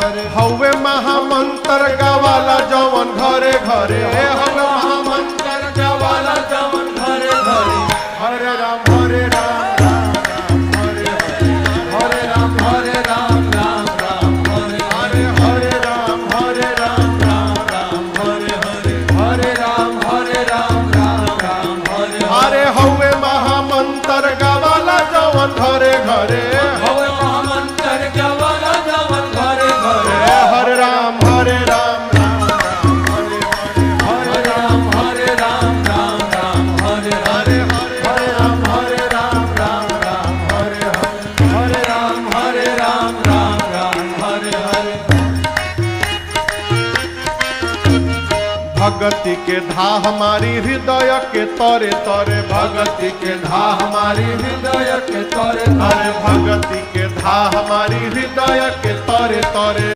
हवे महामंत्र गवाला जवन घरे घरे हवे महामंत्र गवाला जवन घरे घरे हरे राम राम हरे हरे राम राम हरे हरे राम राम हरे हरे राम राम हरे हवे महामंत्र गवाला जवन घरे घरे हवे महामंत्र गवाला जवन घरे घरे हरे राम हरे राम हरे हरे राम राम हरे हरे भगति के धा हमारी हृदय के तरे तरे भगति के धा हमारी हृदय के तरे तरे भगति के धा हमारी हृदय के तरे तरे